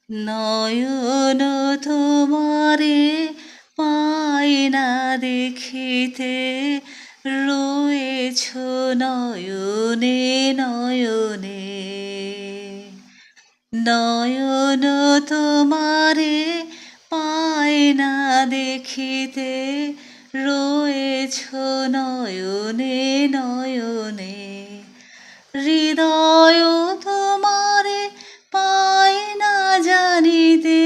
নয়ন তোমারে পায় না দেখিতে, রয়েছ নয়নে নয়নে। নয়ন তোমারে পায় না দেখিতে, রয়েছ নয়নে নয়নে। হৃদয় তোমারে পায় না জানিতে,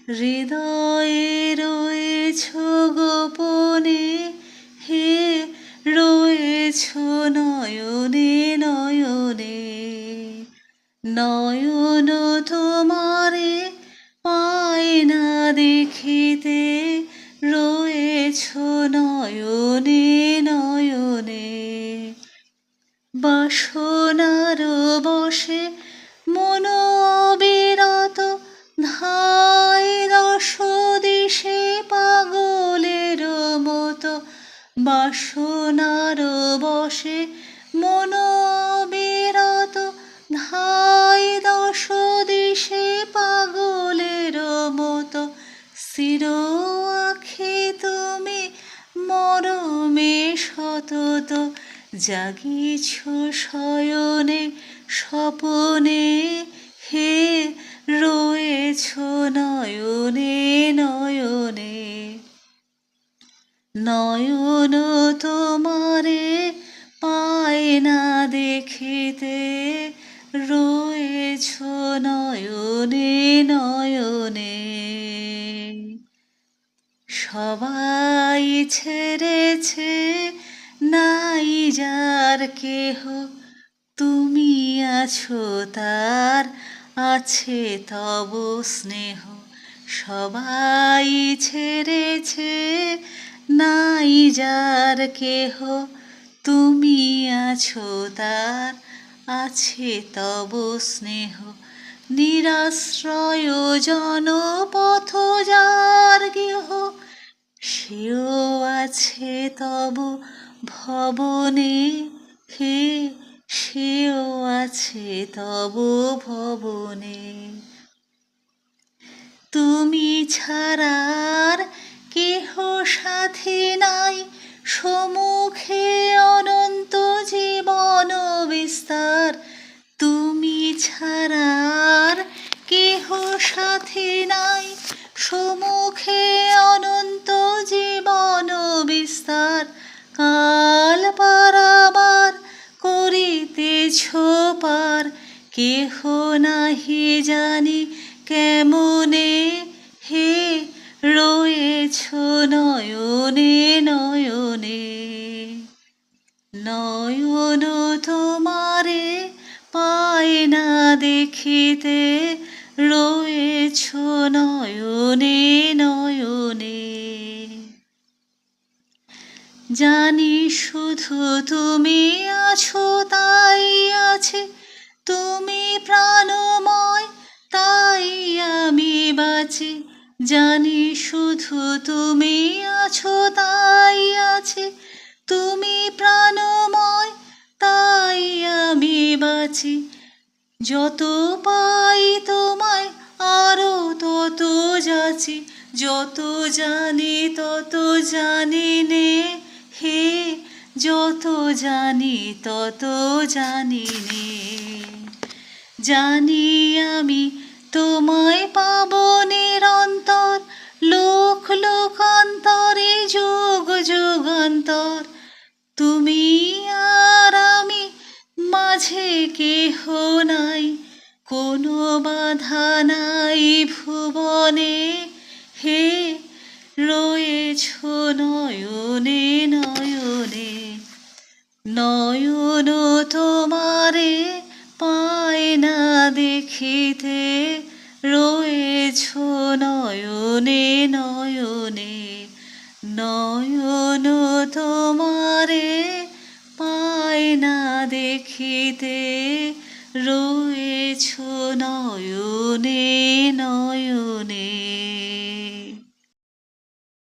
হৃদয়ে রয়েছ গোপনে। হে রয়েছ নয়নে নয়নে। নয়ন তোমারে পায় না দেখিতে, রয়েছ নয়নে নয়নে। বাসনার বশে মন অবিরত, ধায় দশ দিশে পাগলের মতো। বাসনার বশে মন অবিরত, ধায় দশ দিশে পাগলের মতো। স্থির আঁখি তুমি মরমে সতত, জাগিছ শয়নে স্বপনে। হে রয়েছ নয়নে নয়নে। নয়ন তোমারে পায় না দেখিতে, রয়েছ নয়নে নয়নে। সবাই ছেড়েছে, নাই যার কেহ, তুমি আছো তার, আছে তব স্নেহ। সবাই ছেড়েছে, নাই যার কেহ, তুমি আছো তার, আছে তব স্নেহ। নিরাশ্রয় জনপথ যার গেহ, সেও আছে তব ভবনে। হে সেও আছে তব ভবনে। তুমি ছাড়ার কেহ সাথী নাই, সম্মুখে অনন্ত জীবন বিস্তার। তুমি ছাড়ার কেহ সাথী নাই, সম্মুখে অনন্ত জীবন বিস্তার। কাল পারাবার করিতেছ পার, কেহ নাহি জানি কেমনে। হে রয়েছ নয়নে নয়নে। নয়ন তোমারে পায় না দেখিতে, রয়েছ নয়নে নয়নে। জানি শুধু তুমি আছো তাই আছে, তুমি প্রাণময় তাই আমি বাঁচি। জানি শুধু তুমি আছো তাই আছে, তুমি প্রাণময় তাই আমি বাঁচি। যত পাই তোমায় আরো তত যাচি, যত জানি তত জানি নে। হে যত জানি তত জানি নে। জানি আমি তোমায় পাব নিরন্তর, লোক লোকান্তরে যুগ যুগান্তর। তুমি আর আমি মাঝে কেহ নাই, কোনো বাধা নাই ভুবনে। হে রয়েছ নয়নে নয়নে। নয়ন তোমারে পায় না দেখিতে, রয়েছ নয়নে নয়নে। নয়ন তোমারে পায় না দেখিতে, রয়েছ নয়নে নয়নে।